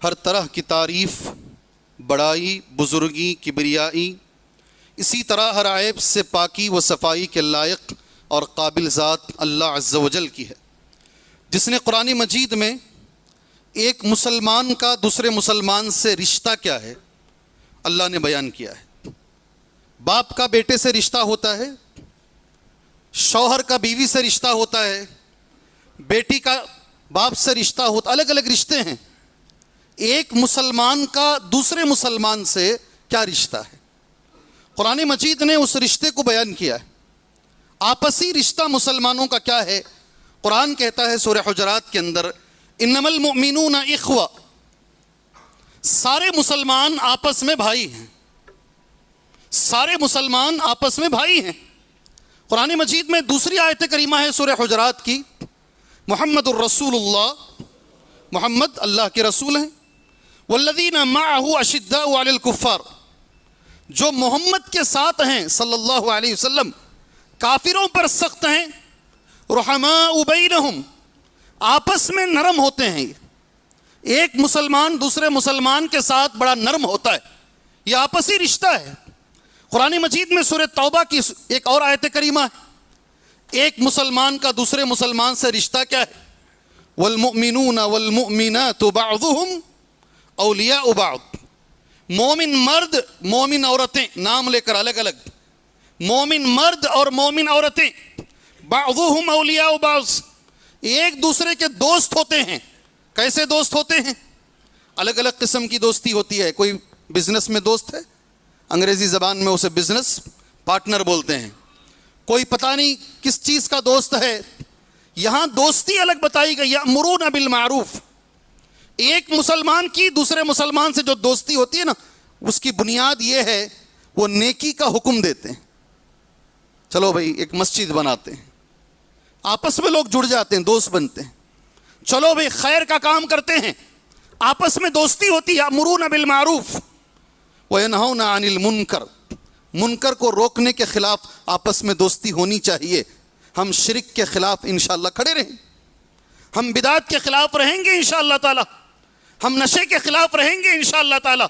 ہر طرح کی تعریف، بڑائی، بزرگی، کبریائی، اسی طرح ہر عیب سے پاکی و صفائی کے لائق اور قابل ذات اللہ عز و جل کی ہے، جس نے قرآن مجید میں ایک مسلمان کا دوسرے مسلمان سے رشتہ کیا ہے اللہ نے بیان کیا ہے۔ باپ کا بیٹے سے رشتہ ہوتا ہے، شوہر کا بیوی سے رشتہ ہوتا ہے، بیٹی کا باپ سے رشتہ ہوتا، الگ الگ رشتے ہیں۔ ایک مسلمان کا دوسرے مسلمان سے کیا رشتہ ہے؟ قرآن مجید نے اس رشتے کو بیان کیا ہے۔ آپسی رشتہ مسلمانوں کا کیا ہے؟ قرآن کہتا ہے سورہ حجرات کے اندر، انما المؤمنون اخوہ، سارے مسلمان آپس میں بھائی ہیں، سارے مسلمان آپس میں بھائی ہیں۔ قرآن مجید میں دوسری آیت کریمہ ہے سورہ حجرات کی، محمد الرسول اللہ، محمد اللہ کے رسول ہیں، والذین معہ اشداء علی الکفار، جو محمد کے ساتھ ہیں صلی اللہ علیہ وسلم، کافروں پر سخت ہیں، رحماء بینہم، آپس میں نرم ہوتے ہیں۔ ایک مسلمان دوسرے مسلمان کے ساتھ بڑا نرم ہوتا ہے، یہ آپسی رشتہ ہے۔ قرآن مجید میں سورہ توبہ کی ایک اور آیت کریمہ ہے، ایک مسلمان کا دوسرے مسلمان سے رشتہ کیا ہے؟ والمؤمنون والمؤمنات بعضهم اولیاء بعض، مومن مرد مومن عورتیں، نام لے کر الگ الگ، مومن مرد اور مومن عورتیں، بعضهم اولیاء بعض، ایک دوسرے کے دوست ہوتے ہیں۔ کیسے دوست ہوتے ہیں؟ الگ الگ قسم کی دوستی ہوتی ہے۔ کوئی بزنس میں دوست ہے، انگریزی زبان میں اسے بزنس پارٹنر بولتے ہیں۔ کوئی پتہ نہیں کس چیز کا دوست ہے، یہاں دوستی الگ بتائی گئی، یأمرون بالمعروف۔ ایک مسلمان کی دوسرے مسلمان سے جو دوستی ہوتی ہے نا، اس کی بنیاد یہ ہے وہ نیکی کا حکم دیتے ہیں۔ چلو بھائی ایک مسجد بناتے ہیں، آپس میں لوگ جڑ جاتے ہیں، دوست بنتے ہیں۔ چلو بھائی خیر کا کام کرتے ہیں، آپس میں دوستی ہوتی ہے، یأمرون بالمعروف وینہون عن المنکر، منکر کو روکنے کے خلاف آپس میں دوستی ہونی چاہیے۔ ہم شرک کے خلاف انشاءاللہ کھڑے رہیں، ہم بدعت کے خلاف رہیں گے انشاءاللہ تعالی، ہم نشے کے خلاف رہیں گے انشاءاللہ تعالی۔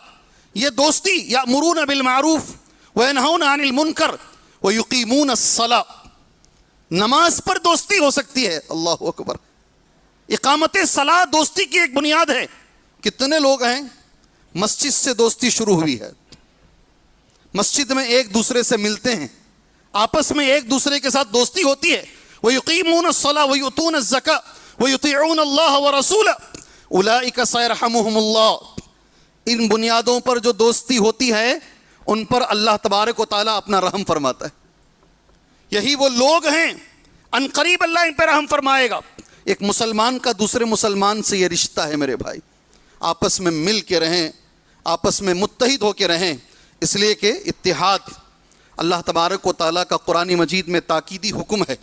یہ دوستی، یأمرون بالمعروف وینہون عن المنکر ویقیمون الصلاۃ، نماز پر دوستی ہو سکتی ہے، اللہ اکبر۔ اقامت صلاۃ دوستی کی ایک بنیاد ہے۔ کتنے لوگ ہیں مسجد سے دوستی شروع ہوئی ہے، مسجد میں ایک دوسرے سے ملتے ہیں، آپس میں ایک دوسرے کے ساتھ دوستی ہوتی ہے۔ وَيُقِيمُونَ الصَّلَاةَ وَيُؤْتُونَ الزَّكَاةَ وَيُطِيعُونَ اللَّهَ وَرَسُولَهُ أُولَٰئِكَ سَيَرْحَمُهُمُ اللَّهُ۔ ان بنیادوں پر جو دوستی ہوتی ہے ان پر اللہ تبارک و تعالیٰ اپنا رحم فرماتا ہے۔ یہی وہ لوگ ہیں ان قریب اللہ ان پہ رحم فرمائے گا۔ ایک مسلمان کا دوسرے مسلمان سے یہ رشتہ ہے میرے بھائی، آپس میں مل کے رہیں، آپس میں متحد ہو کے رہیں، اس لیے کہ اتحاد اللہ تبارک و تعالیٰ کا قرآن مجید میں تاکیدی حکم ہے۔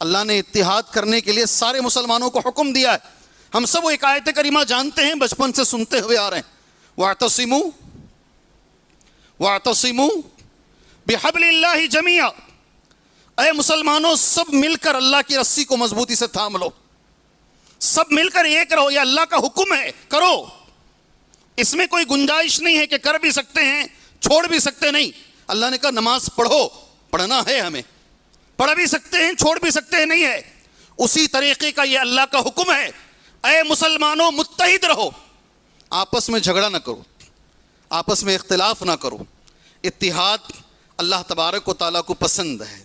اللہ نے اتحاد کرنے کے لیے سارے مسلمانوں کو حکم دیا ہے۔ ہم سب وہ ایک آیت کریمہ جانتے ہیں، بچپن سے سنتے ہوئے آ رہے ہیں، وَاعْتَصِمُوا بِحَبْلِ اللَّهِ جَمِيعًا، اے مسلمانوں سب مل کر اللہ کی رسی کو مضبوطی سے تھام لو، سب مل کر ایک رہو، یہ اللہ کا حکم ہے، کرو۔ اس میں کوئی گنجائش نہیں ہے کہ کر بھی سکتے ہیں چھوڑ بھی سکتے نہیں۔ اللہ نے کہا نماز پڑھو، پڑھنا ہے ہمیں، پڑھ بھی سکتے ہیں چھوڑ بھی سکتے ہیں نہیں ہے، اسی طریقے کا یہ اللہ کا حکم ہے۔ اے مسلمانوں متحد رہو، آپس میں جھگڑا نہ کرو، آپس میں اختلاف نہ کرو۔ اتحاد اللہ تبارک و تعالیٰ کو پسند ہے،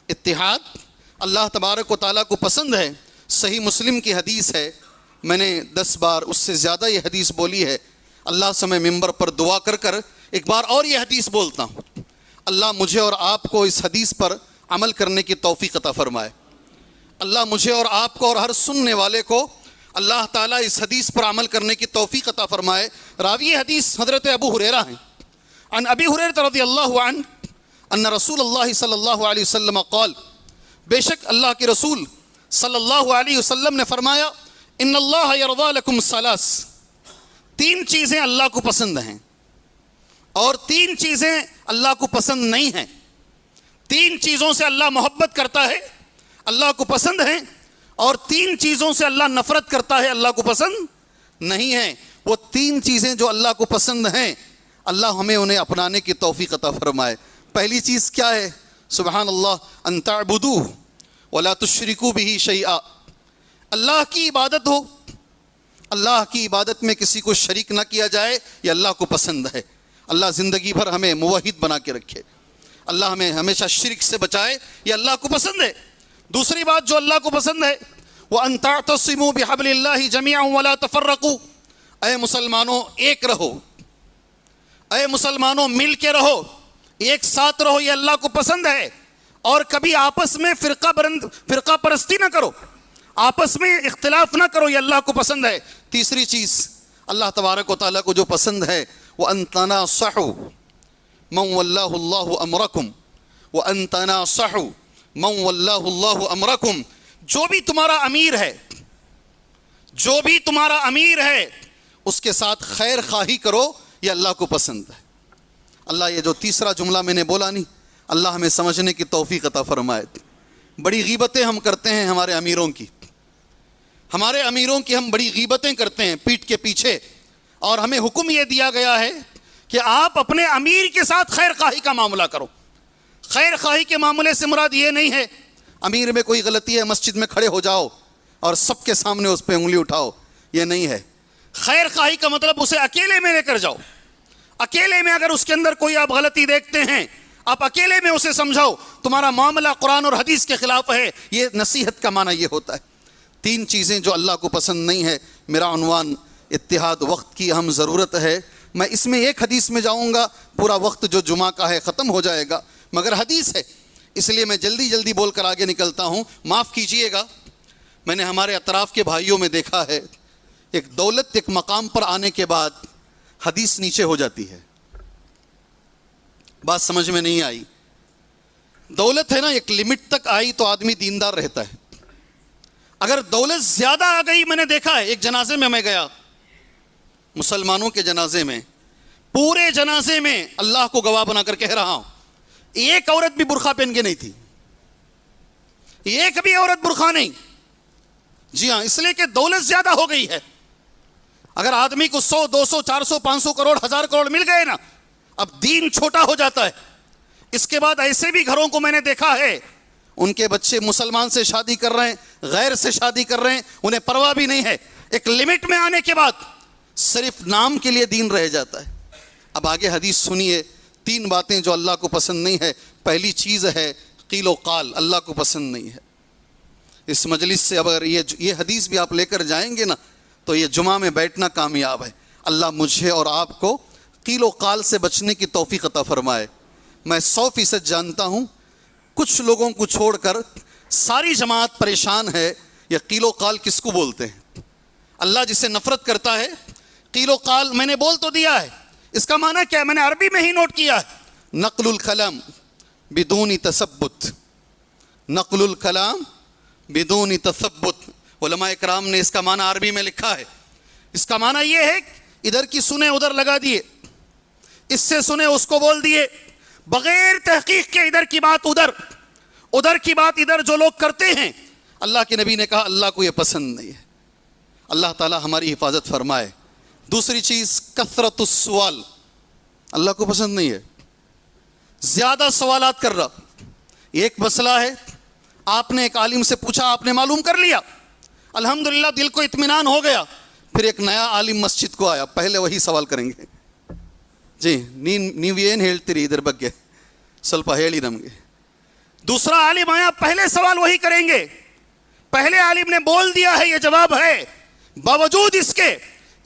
اتحاد اللہ تبارک و تعالیٰ کو پسند ہے۔ صحیح مسلم کی حدیث ہے، میں نے 10 بار اس سے زیادہ یہ حدیث بولی ہے، اللہ سے میں ممبر پر دعا کر کر ایک بار اور یہ حدیث بولتا ہوں، اللہ مجھے اور آپ کو اس حدیث پر عمل کرنے کی توفیق عطا فرمائے۔ اللہ مجھے اور آپ کو اور ہر سننے والے کو اللہ تعالیٰ اس حدیث پر عمل کرنے کی توفیق عطا فرمائے۔ راوی حدیث حضرت ابو ہریرہ ہیں، عن ابی ہریرہ رضی اللہ عنہ ان رسول اللہ صلی اللہ علیہ وسلم قال، بے شک اللہ کے رسول صلی اللہ علیہ وسلم نے فرمایا، ان اللہ یرضی لکم ثلاث، 3 چیزیں اللہ کو پسند ہیں اور 3 چیزیں اللہ کو پسند نہیں ہیں۔ 3 چیزوں سے اللہ محبت کرتا ہے، اللہ کو پسند ہے، اور 3 چیزوں سے اللہ نفرت کرتا ہے، اللہ کو پسند نہیں ہیں. وہ 3 چیزیں جو اللہ کو پسند ہیں اللہ ہمیں انہیں اپنانے کی توفیق عطا فرمائے. پہلی چیز کیا ہے؟ سبحان اللہ، ان تعبدوہ ولا تشرکوا بہ شیئا. اللہ کی عبادت ہو، اللہ کی عبادت میں کسی کو شریک نہ کیا جائے، یہ اللہ کو پسند ہے. اللہ زندگی بھر ہمیں موحد بنا کے رکھے، اللہ ہمیں ہمیشہ شرک سے بچائے، یہ اللہ کو پسند ہے. دوسری بات جو اللہ کو پسند ہے، وَأَن تَعْتَصِمُوا بِحَبْلِ اللَّهِ جَمِيعًا وَلَا تَفَرَّقُوا. اے مسلمانوں ایک رہو، اے مسلمانوں مل کے رہو، ایک ساتھ رہو، یہ اللہ کو پسند ہے. اور کبھی آپس میں فرقہ پرستی نہ کرو، آپس میں اختلاف نہ کرو، یہ اللہ کو پسند ہے. تیسری چیز اللہ تبارک و تعالیٰ کو جو پسند ہے، وَأَن تَنَاصَحُوا مَن وَلَّاهُ اللَّهُ أَمْرَكُمْ وَأَن تَنَاصَحُوا مَن وَلَّاهُ اللَّهُ أَمْرَكُمْ. جو بھی تمہارا امیر ہے، جو بھی تمہارا امیر ہے اس کے ساتھ خیر خواہی کرو، یہ اللہ کو پسند ہے. اللہ یہ جو تیسرا جملہ میں نے بولا نہیں، اللہ ہمیں سمجھنے کی توفیق عطا فرمائے. بڑی غیبتیں ہم کرتے ہیں ہمارے امیروں کی، ہمارے امیروں کی ہم بڑی غیبتیں کرتے ہیں پیٹھ کے پیچھے. اور ہمیں حکم یہ دیا گیا ہے کہ آپ اپنے امیر کے ساتھ خیر خواہی کا معاملہ کرو. خیر خواہی کے معاملے سے مراد یہ نہیں ہے امیر میں کوئی غلطی ہے مسجد میں کھڑے ہو جاؤ اور سب کے سامنے اس پہ انگلی اٹھاؤ، یہ نہیں ہے. خیر خواہی کا مطلب اسے اکیلے میں لے کر جاؤ، اکیلے میں اگر اس کے اندر کوئی آپ غلطی دیکھتے ہیں آپ اکیلے میں اسے سمجھاؤ، تمہارا معاملہ قرآن اور حدیث کے خلاف ہے. یہ نصیحت کا معنی یہ ہوتا ہے. 3 چیزیں جو اللہ کو پسند نہیں ہے. میرا عنوان اتحاد، وقت کی اہم ضرورت ہے. میں اس میں ایک حدیث میں جاؤں گا، پورا وقت جو جمعہ کا ہے ختم ہو جائے گا، مگر حدیث ہے اس لیے میں جلدی جلدی بول کر آگے نکلتا ہوں، معاف کیجئے گا. میں نے ہمارے اطراف کے بھائیوں میں دیکھا ہے ایک دولت ایک مقام پر آنے کے بعد حدیث نیچے ہو جاتی ہے. بات سمجھ میں نہیں آئی. دولت ہے نا ایک لمٹ تک آئی تو آدمی دیندار رہتا ہے. اگر دولت زیادہ آ گئی، میں نے دیکھا ہے ایک جنازے میں گیا، مسلمانوں کے جنازے میں، پورے جنازے میں اللہ کو گواہ بنا کر کہہ رہا ہوں ایک عورت بھی برقع پہن کے نہیں تھی، ایک بھی عورت برقع نہیں. جی ہاں، اس لیے کہ دولت زیادہ ہو گئی ہے. اگر آدمی کو 100 200 400 500 کروڑ 1000 کروڑ مل گئے نا، اب دین چھوٹا ہو جاتا ہے. اس کے بعد ایسے بھی گھروں کو میں نے دیکھا ہے ان کے بچے مسلمان سے شادی کر رہے ہیں، غیر سے شادی کر رہے ہیں، انہیں پرواہ بھی نہیں ہے. ایک لمٹ میں آنے کے بعد صرف نام کے لیے دین رہ جاتا ہے. اب آگے حدیث سنیے. 3 باتیں جو اللہ کو پسند نہیں ہے. پہلی چیز ہے قیل و قال، اللہ کو پسند نہیں ہے. اس مجلس سے اگر یہ حدیث بھی آپ لے کر جائیں گے نا تو یہ جمعہ میں بیٹھنا کامیاب ہے. اللہ مجھے اور آپ کو قیل و قال سے بچنے کی توفیق عطا فرمائے. میں 100% جانتا ہوں کچھ لوگوں کو چھوڑ کر ساری جماعت پریشان ہے یہ قیل و قال کس کو بولتے ہیں. اللہ جسے نفرت کرتا ہے. قیل و قال میں نے بول تو دیا ہے، اس کا معنی کیا ہے میں نے عربی میں ہی نوٹ کیا ہے. نقل الکلام بدون تثبت، نقل الکلام بدون تثبت. علماء اکرام نے اس کا معنی عربی میں لکھا ہے. اس کا معنی یہ ہے ادھر کی سنے ادھر لگا دیے، اس سے سنے اس کو بول دیے، بغیر تحقیق کے ادھر کی بات ادھر، ادھر کی بات ادھر جو لوگ کرتے ہیں. اللہ کے نبی نے کہا اللہ کو یہ پسند نہیں ہے. اللہ تعالی ہماری حفاظت فرمائے. دوسری چیز کثرت السوال، اللہ کو پسند نہیں ہے. زیادہ سوالات کر رہا. ایک مسئلہ ہے آپ نے ایک عالم سے پوچھا، آپ نے معلوم کر لیا، الحمدللہ دل کو اطمینان ہو گیا. پھر ایک نیا عالم مسجد کو آیا، پہلے وہی سوال کریں گے. جی ನೀವೇನು ಹೇಳ್ತೀರಿ ಇದರ ಬಗ್ಗೆ ಸ್ವಲ್ಪ ಹೇಳಿ ನಮಗೆ. دوسرا عالم آیا، پہلے سوال وہی کریں گے. پہلے عالم نے بول دیا ہے یہ جواب ہے، باوجود اس کے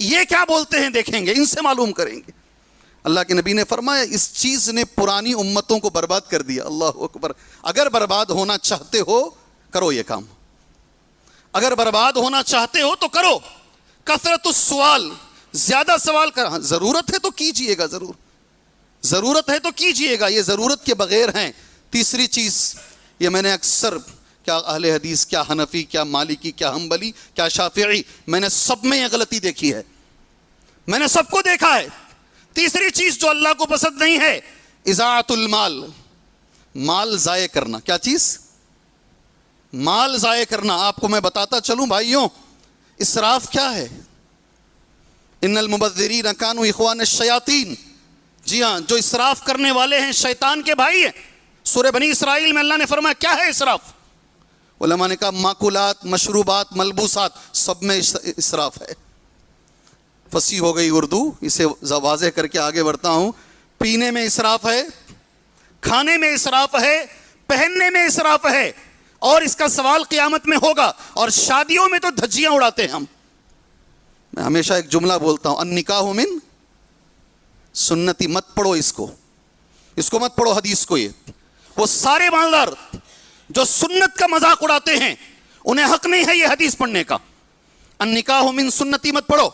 یہ کیا بولتے ہیں دیکھیں گے، ان سے معلوم کریں گے. اللہ کے نبی نے فرمایا اس چیز نے پرانی امتوں کو برباد کر دیا. اللہ اکبر. اگر برباد ہونا چاہتے ہو کرو یہ کام، اگر برباد ہونا چاہتے ہو تو کرو. کثرت السوال، زیادہ سوال کر، ضرورت ہے تو کیجئے گا، ضرورت ہے تو کیجئے گا، یہ ضرورت کے بغیر ہیں. تیسری چیز یہ میں نے اکثر، کیا اہل حدیث، کیا حنفی، کیا مالکی، کیا حنبلی، کیا شافعی، میں نے سب میں یہ غلطی دیکھی ہے، میں نے سب کو دیکھا ہے. تیسری چیز جو اللہ کو پسند نہیں ہے اضاعت المال، مال ضائع کرنا. کیا چیز؟ مال ضائع کرنا. آپ کو میں بتاتا چلوں بھائیوں، اسراف کیا ہے؟ ان المبذرین کانوا اخوان الشیاطین، جی ہاں جو اسراف کرنے والے ہیں شیطان کے بھائی ہیں۔ سورہ بنی اسرائیل میں اللہ نے فرمایا کیا ہے اسراف؟ علماء نے کہا ماکولات، مشروبات، ملبوسات، سب میں اسراف ہے۔ فصیح ہو گئی اردو، اسے واضح کر کے آگے بڑھتا ہوں۔ پینے میں اسراف ہے، کھانے میں اسراف ہے، پہننے میں اسراف ہے، اور اس کا سوال قیامت میں ہوگا۔ اور شادیوں میں تو دھجیاں اڑاتے ہیں ہم۔ میں ہمیشہ ایک جملہ بولتا ہوں، النکاح من سنتی، مت پڑھو اس کو مت پڑھو حدیث کو۔ یہ وہ سارے مالدار جو سنت کا مذاق اڑاتے ہیں انہیں حق نہیں ہے یہ حدیث پڑھنے کا۔ النکاح من سنتی مت پڑھو،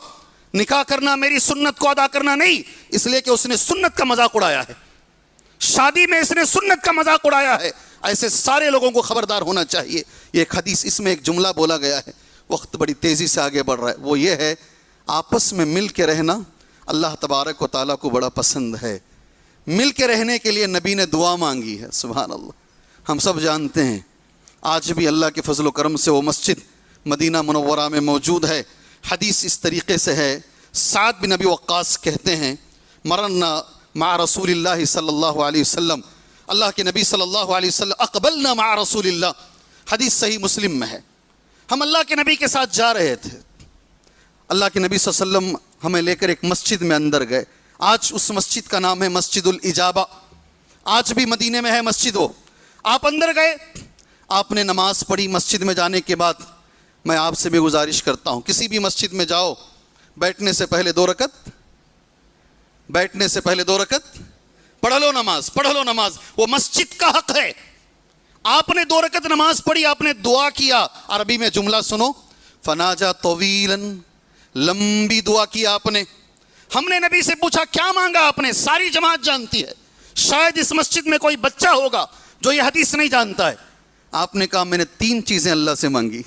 نکاح کرنا میری سنت کو ادا کرنا نہیں، اس لیے کہ اس نے سنت کا مذاق اڑایا ہے، شادی میں اس نے سنت کا مذاق اڑایا ہے۔ ایسے سارے لوگوں کو خبردار ہونا چاہیے۔ یہ ایک حدیث، اس میں ایک جملہ بولا گیا ہے، وقت بڑی تیزی سے آگے بڑھ رہا ہے، وہ یہ ہے آپس میں مل کے رہنا اللہ تبارک و تعالیٰ کو بڑا پسند ہے۔ مل کے رہنے کے لیے نبی نے دعا مانگی ہے، سبحان اللہ۔ ہم سب جانتے ہیں آج بھی اللہ کے فضل و کرم سے وہ مسجد مدینہ منورہ میں موجود ہے۔ حدیث اس طریقے سے ہے، سعد بن ابی وقاص کہتے ہیں مرنا مع رسول اللہ صلی اللہ علیہ وسلم، اللہ کے نبی صلی اللہ علیہ وسلم، اقبلنا مع رسول اللہ، حدیث صحیح مسلم میں ہے۔ ہم اللہ کے نبی کے ساتھ جا رہے تھے، اللہ کے نبی صلی اللہ علیہ وسلم ہمیں لے کر ایک مسجد میں اندر گئے۔ آج اس مسجد کا نام ہے مسجد الاجابہ، آج بھی مدینے میں ہے مسجد وہ۔ آپ اندر گئے، آپ نے نماز پڑھی۔ مسجد میں جانے کے بعد میں آپ سے بھی گزارش کرتا ہوں، کسی بھی مسجد میں جاؤ، بیٹھنے سے پہلے 2 رکعت پڑھ لو نماز، وہ مسجد کا حق ہے۔ آپ نے 2 رکعت نماز پڑھی، آپ نے دعا کیا، عربی میں جملہ سنو، فناجا طویلا، لمبی دعا کیا آپ نے۔ ہم نے نبی سے پوچھا کیا مانگا آپ نے؟ ساری جماعت جانتی ہے، شاید اس مسجد میں کوئی بچہ ہوگا جو یہ حدیث نہیں جانتا ہے۔ آپ نے کہا میں نے 3 چیزیں اللہ سے مانگی،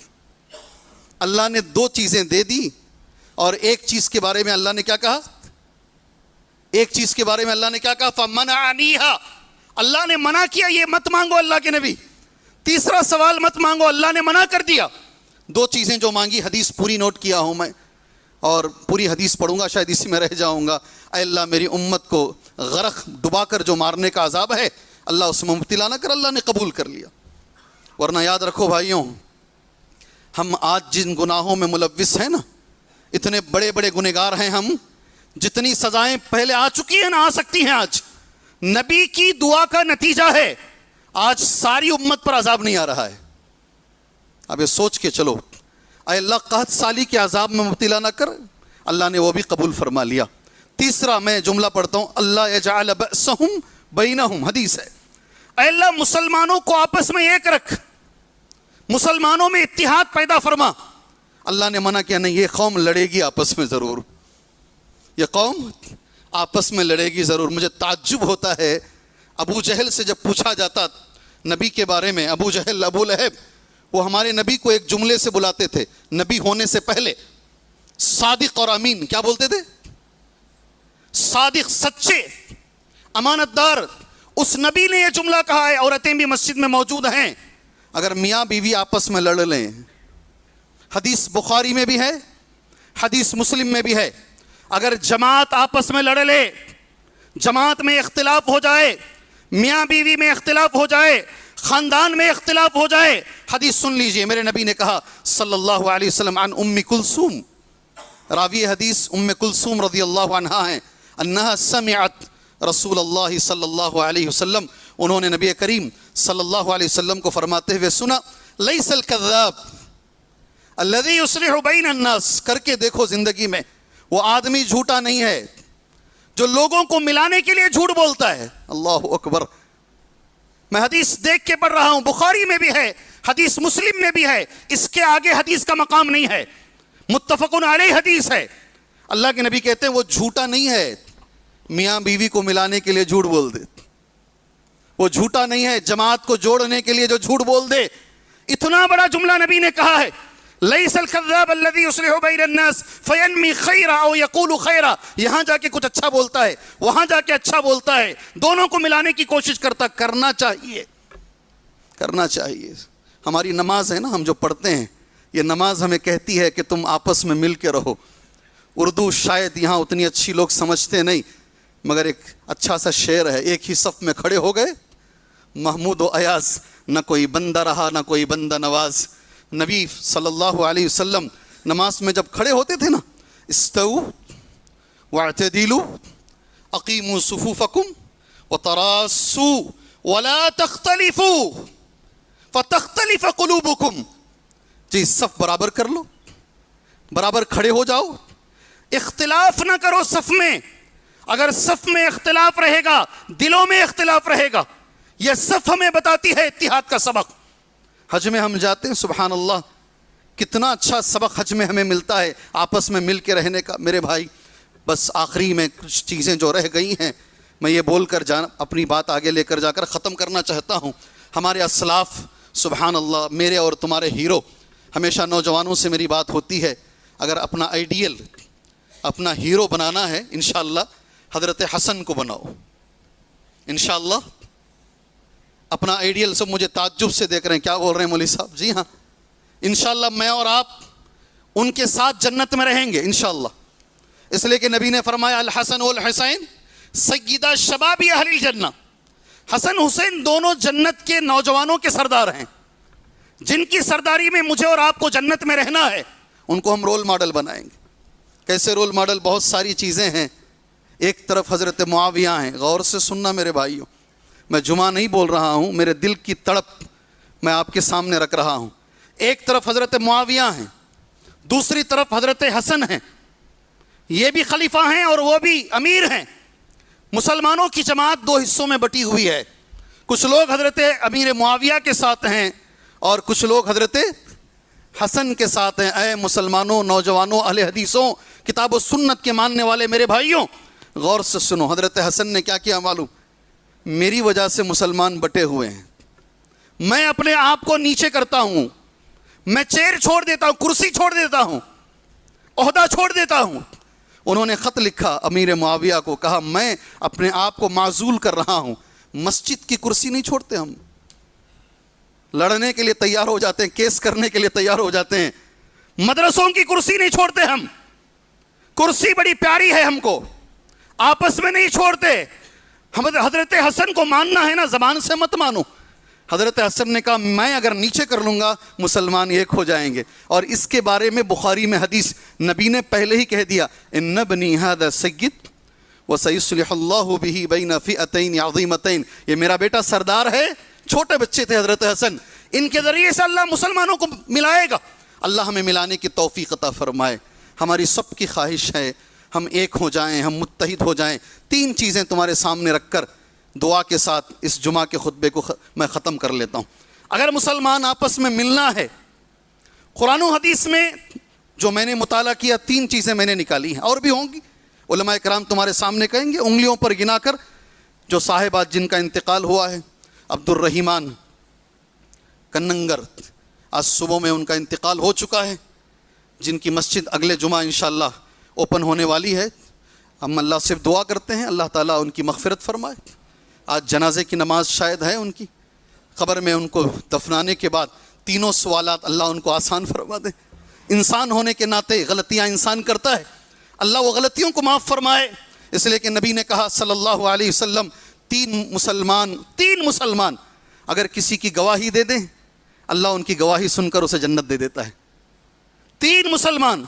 اللہ نے 2 چیزیں دے دی، اور ایک چیز کے بارے میں اللہ نے کیا کہا؟ فَمَنَعَنِيهَا، اللہ نے منع کیا، یہ مت مانگو اللہ کے نبی۔ تیسرا سوال مت مانگو، اللہ نے منع کر دیا۔ 2 چیزیں جو مانگی، حدیث پوری نوٹ کیا ہوں میں، اور پوری حدیث پڑھوں گا، شاید اسی میں رہ جاؤں گا۔ اے اللہ میری امت کو غرق ڈبا کر جو مارنے کا عذاب ہے، اللہ اس میں مبتلا نہ کر۔ اللہ نے قبول کر لیا۔ ورنہ یاد رکھو بھائیوں، ہم آج جن گناہوں میں ملوث ہیں نا، اتنے بڑے بڑے گنہگار ہیں ہم، جتنی سزائیں پہلے آ چکی ہیں نا، آ سکتی ہیں آج، نبی کی دعا کا نتیجہ ہے آج ساری امت پر عذاب نہیں آ رہا ہے۔ اب یہ سوچ کے چلو، اے اللہ قحط سالی کے عذاب میں مبتلا نہ کر، اللہ نے وہ بھی قبول فرما لیا۔ تیسرا میں جملہ پڑھتا ہوں، اللہ یجعل بأسہم بینہم، حدیث ہے، اے اللہ مسلمانوں کو آپس میں ایک رکھ، مسلمانوں میں اتحاد پیدا فرما۔ اللہ نے منع کیا نہیں، یہ قوم لڑے گی آپس میں ضرور، یہ قوم آپس میں لڑے گی ضرور۔ مجھے تعجب ہوتا ہے، ابو جہل سے جب پوچھا جاتا نبی کے بارے میں، ابو جہل، ابو لہب، وہ ہمارے نبی کو ایک جملے سے بلاتے تھے نبی ہونے سے پہلے، صادق اور امین۔ کیا بولتے تھے؟ صادق، سچے، امانت دار۔ اس نبی نے یہ جملہ کہا ہے، عورتیں بھی مسجد میں موجود ہیں، اگر میاں بیوی آپس میں لڑ لیں، حدیث بخاری میں بھی ہے، حدیث مسلم میں بھی ہے، اگر جماعت آپس میں لڑ لے، جماعت میں اختلاف ہو جائے، میاں بیوی میں اختلاف ہو جائے، خاندان میں اختلاف ہو جائے، حدیث سن لیجئے، میرے نبی نے کہا صلی اللہ علیہ وسلم عن ام کلثوم، راوی حدیث ام کلثوم رضی اللہ عنہا ہیں، انہا سمعت رسول اللہ صلی اللہ علیہ وسلم، انہوں نے نبی کریم صلی اللہ علیہ وسلم کو فرماتے ہوئے سنا، لیس الکذاب الذی یصلح بین الناس، کر کے دیکھو زندگی میں، وہ آدمی جھوٹا نہیں ہے جو لوگوں کو ملانے کے لیے جھوٹ بولتا ہے۔ اللہ اکبر، میں حدیث دیکھ کے پڑھ رہا ہوں، بخاری میں بھی ہے، حدیث مسلم میں بھی ہے، اس کے آگے حدیث کا مقام نہیں ہے، متفقن علیہ حدیث ہے۔ اللہ کے نبی کہتے ہیں وہ جھوٹا نہیں ہے، میاں بیوی کو ملانے کے لیے جھوٹ بول دے، وہ جھوٹا نہیں ہے جماعت کو جوڑنے کے لیے جو جھوٹ بول دے۔ اتنا بڑا جملہ نبی نے کہا ہے، لیس الکذاب الذی یصلح بین الناس فینمی خیرا او یقول خیرا، یہاں جا کے کچھ اچھا بولتا ہے، وہاں جا کے اچھا بولتا ہے، دونوں کو ملانے کی کوشش کرتا، کرنا چاہیے۔ ہماری نماز ہے نا، ہم جو پڑھتے ہیں، یہ نماز ہمیں کہتی ہے کہ تم آپس میں مل کے رہو، اردو شاید یہاں اتنی اچھی لوگ سمجھتے نہیں، مگر ایک اچھا سا شعر ہے، ایک ہی صف میں کھڑے ہو گئے محمود و ایاز، نہ کوئی بندہ رہا نہ کوئی بندہ نواز۔ نبی صلی اللہ علیہ وسلم نماز میں جب کھڑے ہوتے تھے نا، استو واعتدلوا اقیموا صفوفکم وتراصوا ولا تختلفوا فتختلف قلوبکم، جی صف برابر کر لو، برابر کھڑے ہو جاؤ، اختلاف نہ کرو صف میں۔ اگر صف میں اختلاف رہے گا دلوں میں اختلاف رہے گا۔ یہ صف ہمیں بتاتی ہے اتحاد کا سبق۔ حج میں ہم جاتے ہیں، سبحان اللہ کتنا اچھا سبق حج میں ہمیں ملتا ہے آپس میں مل کے رہنے کا۔ میرے بھائی بس آخری میں کچھ چیزیں جو رہ گئی ہیں میں یہ بول کر اپنی بات آگے لے کر جا کر ختم کرنا چاہتا ہوں۔ ہمارے اسلاف سبحان اللہ، میرے اور تمہارے ہیرو، ہمیشہ نوجوانوں سے میری بات ہوتی ہے، اگر اپنا آئیڈیل اپنا ہیرو بنانا ہے انشاءاللہ حضرت حسن کو بناؤ انشاءاللہ۔ اپنا آئیڈیل، سب مجھے تعجب سے دیکھ رہے ہیں، کیا بول رہے ہیں مولوی صاحب؟ جی ہاں انشاءاللہ میں اور آپ ان کے ساتھ جنت میں رہیں گے انشاءاللہ، اس لیے کہ نبی نے فرمایا الحسن والحسین سیدہ شباب اہل الجنہ، حسن حسین دونوں جنت کے نوجوانوں کے سردار ہیں، جن کی سرداری میں مجھے اور آپ کو جنت میں رہنا ہے، ان کو ہم رول ماڈل بنائیں گے۔ کیسے رول ماڈل؟ بہت ساری چیزیں ہیں۔ ایک طرف حضرت معاویہ ہیں، غور سے سننا میرے بھائیوں، میں جمعہ نہیں بول رہا ہوں، میرے دل کی تڑپ میں آپ کے سامنے رکھ رہا ہوں۔ ایک طرف حضرت معاویہ ہیں، دوسری طرف حضرت حسن ہیں، یہ بھی خلیفہ ہیں اور وہ بھی امیر ہیں۔ مسلمانوں کی جماعت دو حصوں میں بٹی ہوئی ہے، کچھ لوگ حضرت امیر معاویہ کے ساتھ ہیں اور کچھ لوگ حضرت حسن کے ساتھ ہیں۔ اے مسلمانوں، نوجوانوں، اہل حدیثوں، کتاب و سنت کے ماننے والے میرے بھائیوں، غور سے سنو۔ حضرت حسن نے کیا کیا معلوم؟ میری وجہ سے مسلمان بٹے ہوئے ہیں، میں اپنے آپ کو نیچے کرتا ہوں، میں چیئر چھوڑ دیتا ہوں، کرسی چھوڑ دیتا ہوں، عہدہ چھوڑ دیتا ہوں۔ انہوں نے خط لکھا امیر معاویہ کو، کہا میں اپنے آپ کو معزول کر رہا ہوں۔ مسجد کی کرسی نہیں چھوڑتے ہم، لڑنے کے لیے تیار ہو جاتے ہیں، کیس کرنے کے لیے تیار ہو جاتے ہیں۔ مدرسوں کی کرسی نہیں چھوڑتے ہم، کرسی بڑی پیاری ہے ہم کو، آپس میں نہیں چھوڑتے۔ حضرت حسن کو ماننا ہے نا، زبان سے مت مانو۔ حضرت حسن نے کہا میں اگر نیچے کر لوں گا مسلمان ایک ہو جائیں گے، اور اس کے بارے میں بخاری میں حدیث نبی نے پہلے ہی کہہ دیا، ان ابنی ھذا سید وسیصلح اللہ بہ بین فئتین عظیمتین، یہ میرا بیٹا سردار ہے۔ چھوٹے بچے تھے حضرت حسن، ان کے ذریعے سے اللہ مسلمانوں کو ملائے گا۔ اللہ ہمیں ملانے کی توفیق عطا فرمائے۔ ہماری سب کی خواہش ہے ہم ایک ہو جائیں، ہم متحد ہو جائیں۔ تین چیزیں تمہارے سامنے رکھ کر دعا کے ساتھ اس جمعہ کے خطبے کو میں ختم کر لیتا ہوں۔ اگر مسلمان آپس میں ملنا ہے، قرآن و حدیث میں جو میں نے مطالعہ کیا تین چیزیں میں نے نکالی ہیں، اور بھی ہوں گی، علماء کرام تمہارے سامنے کہیں گے انگلیوں پر گنا کر۔ جو صاحبات جن کا انتقال ہوا ہے، عبد الرحیمان کننگر، آج صبح میں ان کا انتقال ہو چکا ہے، جن کی مسجد اگلے جمعہ انشاءاللہ اوپن ہونے والی ہے۔ ہم اللہ سے دعا کرتے ہیں اللہ تعالیٰ ان کی مغفرت فرمائے۔ آج جنازے کی نماز شاید ہے ان کی، قبر میں ان کو دفنانے کے بعد تینوں سوالات اللہ ان کو آسان فرما دے۔ انسان ہونے کے ناطے غلطیاں انسان کرتا ہے، اللہ وہ غلطیوں کو معاف فرمائے۔ اس لیے کہ نبی نے کہا صلی اللہ علیہ وسلم، تین مسلمان اگر کسی کی گواہی دے دیں، اللہ ان کی گواہی سن کر اسے جنت دے دیتا ہے۔ تین مسلمان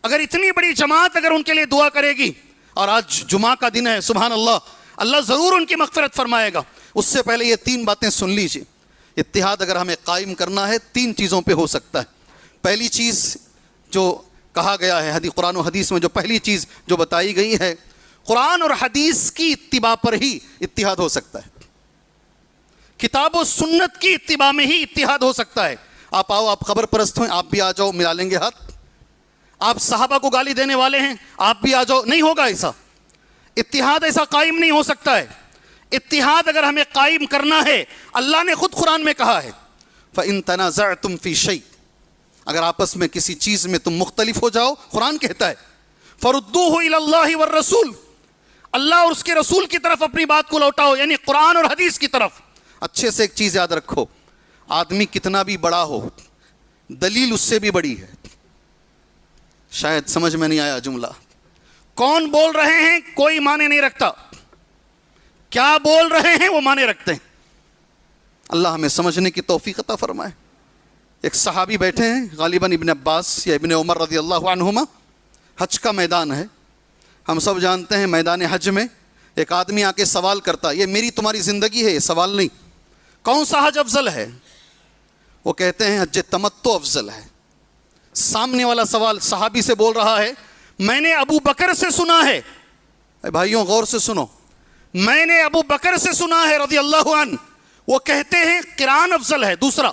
اگر اتنی بڑی جماعت اگر ان کے لیے دعا کرے گی، اور آج جمعہ کا دن ہے سبحان اللہ، اللہ ضرور ان کی مغفرت فرمائے گا۔ اس سے پہلے یہ تین باتیں سن لیجئے۔ اتحاد اگر ہمیں قائم کرنا ہے تین چیزوں پہ ہو سکتا ہے۔ پہلی چیز جو کہا گیا ہے قرآن و حدیث میں، جو پہلی چیز جو بتائی گئی ہے، قرآن اور حدیث کی اتباع پر ہی اتحاد ہو سکتا ہے، کتاب و سنت کی اتباع میں ہی اتحاد ہو سکتا ہے۔ آپ آؤ، آپ خبر پرست ہیں، آپ بھی آ جاؤ، ملا لیں گے ہاتھ۔ آپ صحابہ کو گالی دینے والے ہیں، آپ بھی آ جاؤ، نہیں ہوگا ایسا اتحاد، ایسا قائم نہیں ہو سکتا ہے۔ اتحاد اگر ہمیں قائم کرنا ہے، اللہ نے خود قرآن میں کہا ہے فَإِن تَنَازَعْتُمْ فِي شَيْءٍ، اگر آپس میں کسی چیز میں تم مختلف ہو جاؤ، قرآن کہتا ہے فَرُدُّوهُ إِلَى اللَّهِ وَالرَّسُولِ، اللہ اور اس کے رسول کی طرف اپنی بات کو لوٹاؤ، یعنی قرآن اور حدیث کی طرف۔ اچھے سے ایک چیز یاد رکھو، آدمی کتنا بھی بڑا ہو، دلیل اس سے بھی بڑی ہے۔ شاید سمجھ میں نہیں آیا جملہ۔ کون بول رہے ہیں کوئی معنی نہیں رکھتا، کیا بول رہے ہیں وہ معنی رکھتے ہیں۔ اللہ ہمیں سمجھنے کی توفیق عطا فرمائے۔ ایک صحابی بیٹھے ہیں، غالباً ابن عباس یا ابن عمر رضی اللہ عنہما، حج کا میدان ہے، ہم سب جانتے ہیں میدان حج میں ایک آدمی آ کے سوال کرتا، یہ میری تمہاری زندگی ہے، یہ سوال نہیں، کون سا حج افضل ہے؟ وہ کہتے ہیں حج تمتع افضل ہے۔ سامنے والا سوال صحابی سے بول رہا ہے، میں نے ابو بکر سے سنا ہے، اے بھائیوں غور سے سنو، میں نے ابو بکر سے سنا ہے رضی اللہ عنہ، وہ کہتے ہیں قران افضل ہے، دوسرا۔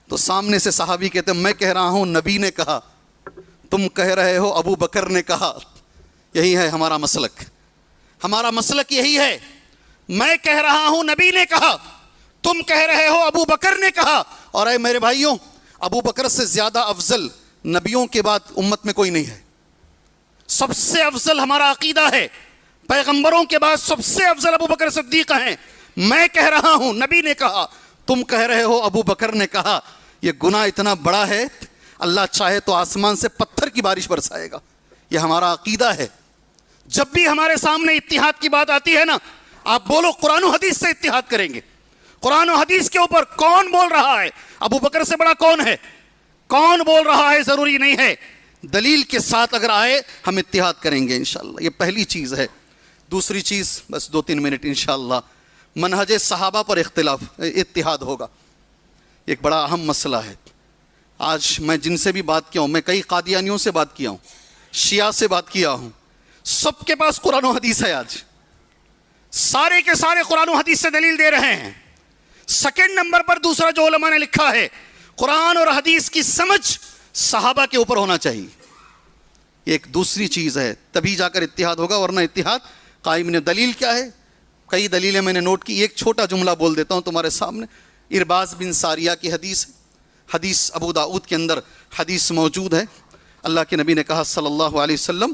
تو سامنے سے صحابی کہتے ہیں میں کہہ رہا ہوں نبی نے کہا، تم کہہ رہے ہو ابو بکر نے کہا۔ یہی ہے ہمارا مسلک، ہمارا مسلک یہی ہے، میں کہہ رہا ہوں نبی نے کہا، تم کہہ رہے ہو ابو بکر نے کہا۔ اور اے میرے بھائیوں، ابو بکر سے زیادہ افضل نبیوں کے بعد امت میں کوئی نہیں ہے۔ سب سے افضل ہمارا عقیدہ ہے، پیغمبروں کے بعد سب سے افضل ابو بکر صدیق ہیں۔ میں کہہ رہا ہوں نبی نے کہا، تم کہہ رہے ہو ابو بکر نے کہا۔ یہ گناہ اتنا بڑا ہے، اللہ چاہے تو آسمان سے پتھر کی بارش برسائے گا۔ یہ ہمارا عقیدہ ہے۔ جب بھی ہمارے سامنے اتحاد کی بات آتی ہے نا، آپ بولو قرآن و حدیث سے اتحاد کریں گے۔ قرآن و حدیث کے اوپر کون بول رہا ہے؟ ابو بکر سے بڑا کون ہے؟ کون بول رہا ہے ضروری نہیں ہے، دلیل کے ساتھ اگر آئے ہم اتحاد کریں گے انشاءاللہ۔ یہ پہلی چیز ہے۔ دوسری چیز، بس 2-3 منٹ انشاءاللہ، منہج صحابہ پر اتحاد ہوگا۔ ایک بڑا اہم مسئلہ ہے۔ آج میں جن سے بھی بات کیا ہوں، میں کئی قادیانیوں سے بات کیا ہوں، شیعہ سے بات کیا ہوں، سب کے پاس قرآن و حدیث ہے۔ آج سارے کے سارے قرآن و حدیث سے دلیل دے رہے ہیں۔ سیکنڈ نمبر پر دوسرا جو علماء نے لکھا ہے، قرآن اور حدیث کی سمجھ صحابہ کے اوپر ہونا چاہیے۔ ایک دوسری چیز ہے، تبھی جا کر اتحاد ہوگا، ورنہ اتحاد قائم نہیں۔ دلیل کیا ہے؟ کئی دلیلیں میں نے نوٹ کی، ایک چھوٹا جملہ بول دیتا ہوں تمہارے سامنے۔ ارباز بن ساریہ کی حدیث ہے، حدیث ابو داؤد کے اندر حدیث موجود ہے۔ اللہ کے نبی نے کہا صلی اللہ علیہ وسلم،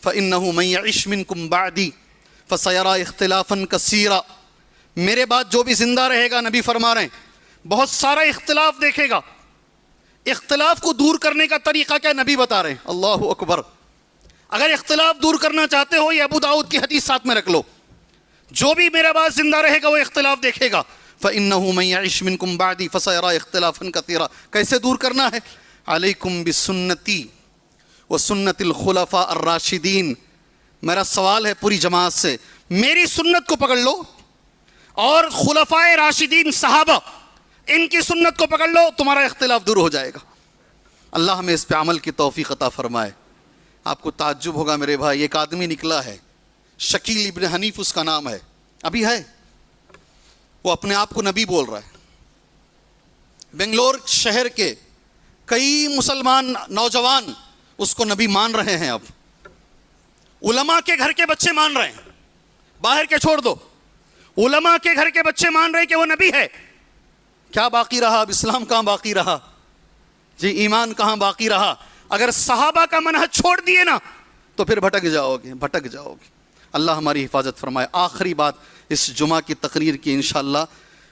فَإِنَّهُ مَن يَعِشْ مِنكُم بَعْدِي فَسَيَرَىٰ اخْتِلَافًا كَثِيرًا۔ میرے بعد جو بھی زندہ رہے گا، نبی فرما رہے ہیں، بہت سارا اختلاف دیکھے گا۔ اختلاف کو دور کرنے کا طریقہ کیا نبی بتا رہے ہیں؟ اللہ اکبر۔ اگر اختلاف دور کرنا چاہتے ہو، یہ ابو داؤد کی حدیث ساتھ میں رکھ لو، جو بھی میرے بعد زندہ رہے گا وہ اختلاف دیکھے گا۔ فَإِنَّهُ مَن يَعِشْ مِنكُم بَعْدِي فَسَيَرَىٰ اخْتِلَافًا كَثِيرًا۔ کیسے دور کرنا ہے؟ عَلَيْكُمْ بِسُنَّتِي وَسُنَّتِ الْخُلَفَاءِ الرَّاشِدِينَ۔ میرا سوال ہے پوری جماعت سے، میری سنت کو پکڑ لو اور خلفائے راشدین صحابہ ان کی سنت کو پکڑ لو، تمہارا اختلاف دور ہو جائے گا۔ اللہ ہمیں اس پہ عمل کی توفیق عطا فرمائے۔ آپ کو تعجب ہوگا میرے بھائی، ایک آدمی نکلا ہے، شکیل ابن حنیف اس کا نام ہے، ابھی ہے، وہ اپنے آپ کو نبی بول رہا ہے۔ بنگلور شہر کے کئی مسلمان نوجوان اس کو نبی مان رہے ہیں۔ اب علماء کے گھر کے بچے مان رہے ہیں، باہر کے چھوڑ دو، علماء کے گھر کے بچے مان رہے کہ وہ نبی ہے۔ کیا باقی رہا؟ اب اسلام کہاں باقی رہا جی؟ ایمان کہاں باقی رہا؟ اگر صحابہ کا منہج چھوڑ دیے نا تو پھر بھٹک جاؤ گے۔ اللہ ہماری حفاظت فرمائے۔ آخری بات اس جمعہ کی تقریر کی انشاءاللہ،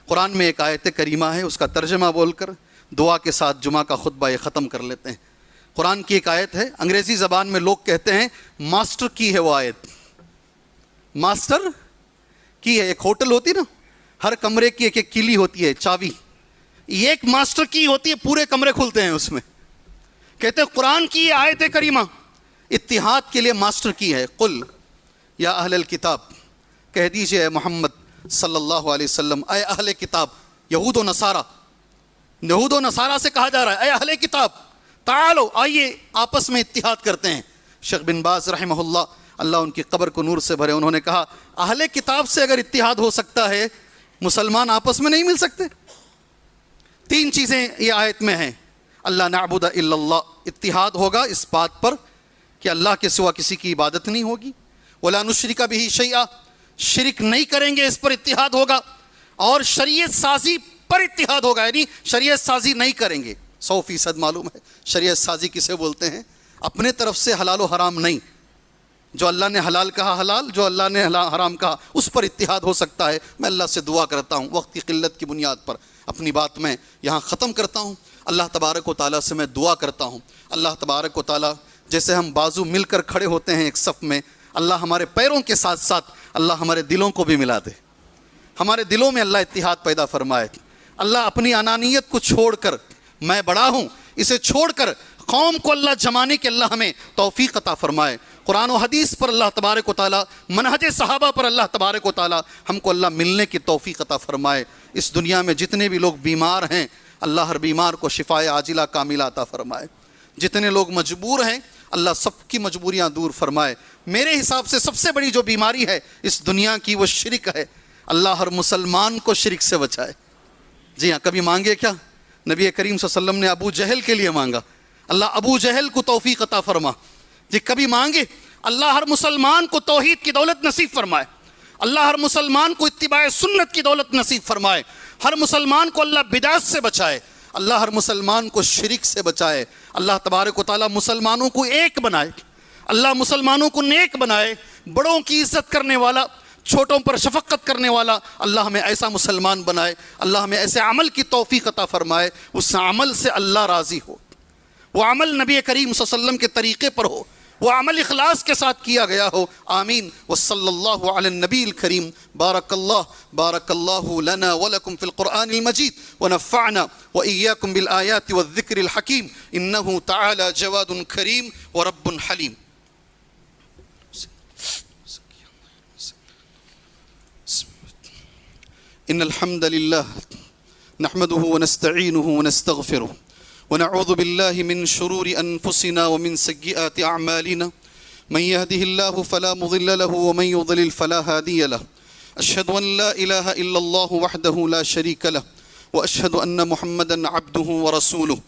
قرآن میں ایک آیت کریمہ ہے، اس کا ترجمہ بول کر دعا کے ساتھ جمعہ کا خطبہ یہ ختم کر لیتے ہیں۔ قرآن کی ایک آیت ہے، انگریزی زبان میں لوگ کہتے ہیں ماسٹر کی ہے وہ آیت۔ ماسٹر کی ہے، ایک ہوٹل ہوتی نا، ہر کمرے کی ایک ایک کیلی ہوتی ہے، چابی، یہ ایک ماسٹر کی ہوتی ہے، پورے کمرے کھلتے ہیں اس میں۔ کہتے ہیں قرآن کی یہ آیت کریمہ اتحاد کے لیے ماسٹر کی ہے۔ قل یا اہل الکتاب، کہہ دیجئے اے محمد صلی اللہ علیہ وسلم، اے اہل کتاب، یہود و نصارہ سے کہا جا رہا ہے، اے اہل کتاب تعالو، آئیے آپس میں اتحاد کرتے ہیں۔ شیخ بن باز رحمہ اللہ ان کی قبر کو نور سے بھرے، انہوں نے کہا اہل کتاب سے اگر اتحاد ہو سکتا ہے، مسلمان آپس میں نہیں مل سکتے؟ 3 چیزیں یہ آیت میں ہیں۔ اللہ نعبد الا اللہ، اتحاد ہوگا اس بات پر کہ اللہ کے سوا کسی کی عبادت نہیں ہوگی۔ ولا نشرک بہ شیئا، شرک نہیں کریں گے، اس پر اتحاد ہوگا۔ اور شریعت سازی پر اتحاد ہوگا، یعنی شریعت سازی نہیں کریں گے۔ 100% معلوم ہے شریعت سازی کسے بولتے ہیں؟ اپنے طرف سے حلال و حرام نہیں، جو اللہ نے حلال کہا حلال، جو اللہ نے حرام کہا اس پر اتحاد ہو سکتا ہے۔ میں اللہ سے دعا کرتا ہوں، وقت کی قلت کی بنیاد پر اپنی بات میں یہاں ختم کرتا ہوں۔ اللہ تبارک و تعالیٰ سے میں دعا کرتا ہوں، اللہ تبارک و تعالیٰ جیسے ہم بازو مل کر کھڑے ہوتے ہیں ایک صف میں، اللہ ہمارے پیروں کے ساتھ ساتھ اللہ ہمارے دلوں کو بھی ملا دے، ہمارے دلوں میں اللہ اتحاد پیدا فرمائے۔ اللہ اپنی انانیت کو چھوڑ کر، میں بڑا ہوں اسے چھوڑ کر قوم کو اللہ جمانے کے اللہ ہمیں توفیق عطا فرمائے۔ قرآن و حدیث پر اللہ تبارک و تعالیٰ، منہج صحابہ پر اللہ تبارک و تعالیٰ ہم کو اللہ ملنے کی توفیق عطا فرمائے۔ اس دنیا میں جتنے بھی لوگ بیمار ہیں اللہ ہر بیمار کو شفائے عاجلہ کاملہ عطا فرمائے۔ جتنے لوگ مجبور ہیں اللہ سب کی مجبوریاں دور فرمائے۔ میرے حساب سے سب سے بڑی جو بیماری ہے اس دنیا کی وہ شرک ہے، اللہ ہر مسلمان کو شرک سے بچائے۔ جی ہاں، کبھی مانگے کیا؟ نبی کریم صلی اللہ علیہ وسلم نے ابو جہل کے لیے مانگا، اللہ ابو جہل کو توفیق عطا فرما۔ جی کبھی مانگے اللہ ہر مسلمان کو توحید کی دولت نصیب فرمائے، اللہ ہر مسلمان کو اتباع سنت کی دولت نصیب فرمائے، ہر مسلمان کو اللہ بدعت سے بچائے، اللہ ہر مسلمان کو شرک سے بچائے۔ اللہ تبارک و تعالیٰ مسلمانوں کو ایک بنائے، اللہ مسلمانوں کو نیک بنائے، بڑوں کی عزت کرنے والا، چھوٹوں پر شفقت کرنے والا اللہ ہمیں ایسا مسلمان بنائے، اللہ ہمیں ایسے عمل کی توفیق عطا فرمائے اس عمل سے اللہ راضی ہو، وہ عمل نبی کریم صلی اللہ علیہ وسلم کے طریقے پر ہو، وہ عمل اخلاص کے ساتھ کیا گیا ہو۔ آمین وصلی اللہ علی النبی الکریم۔ بارک اللہ لنا ولکم فی القرآن المجید ونفعنا وإیاکم بالآیات والذکر الحکیم انہ تعالی جواد کریم ورب حلیم۔ ان الحمد للہ نحمده ونستعینه ونستغفره ونعوذ بالله من شرور أنفسنا ومن سيئات أعمالنا من يهده الله فلا مضل له ومن يضلل فلا هادي له أشهد أن لا إله إلا الله وحده لا شريك له وأشهد أن محمدا عبده ورسوله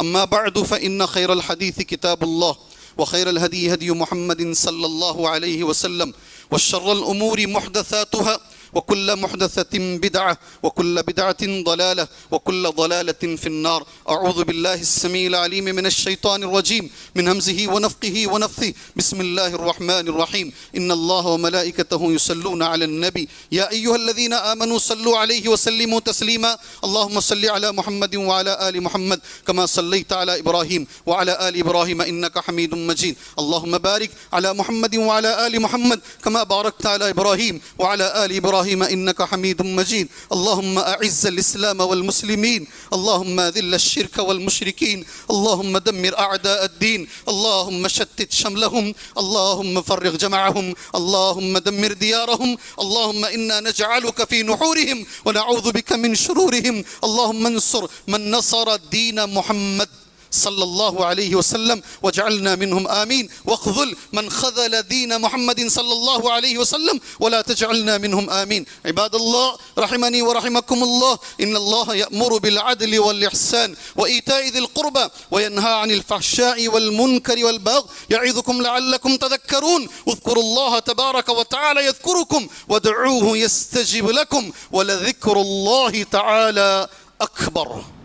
أما بعد فإن خير الحديث كتاب الله وخير الهدي هدي محمد صلى الله عليه وسلم وشر الأمور محدثاتها وكل محدثة بدعة وكل بدعة ضلالة وكل ضلالة في النار۔ أعوذ بالله السميع العليم من الشيطان الرجيم من همزه ونفخه ونفثه بسم الله الرحمن الرحيم إن الله وملائكته يصلون على النبي يا أيها الذين آمنوا صلوا عليه وسلموا تسليما اللهم صل على محمد وعلى آل محمد كما صليت على إبراهيم وعلى آل إبراهيم إنك حميد مجيد اللهم بارك على محمد وعلى آل محمد كما باركت على إبراهيم وعلى آل إبراهيم إنك حميد مجيد اللهم أعز الإسلام والمسلمين اللهم أذل الشرك والمشركين اللهم دمر أعداء الدين اللهم شتت شملهم اللهم فرغ جمعهم اللهم دمر ديارهم اللهم إنا نجعلك في نحورهم ونعوذ بك من شرورهم اللهم انصر من نصر دين محمد صلى الله عليه وسلم واجعلنا منهم آمين واخذل من خذل دين محمد صلى الله عليه وسلم ولا تجعلنا منهم آمين۔ عباد الله رحمني ورحمكم الله إن الله يأمر بالعدل والإحسان وإيتاء ذي القربى وينهى عن الفحشاء والمنكر والبغي يعظكم لعلكم تذكرون اذكروا الله تبارك وتعالى يذكركم وادعوه يستجب لكم ولذكر الله تعالى أكبر۔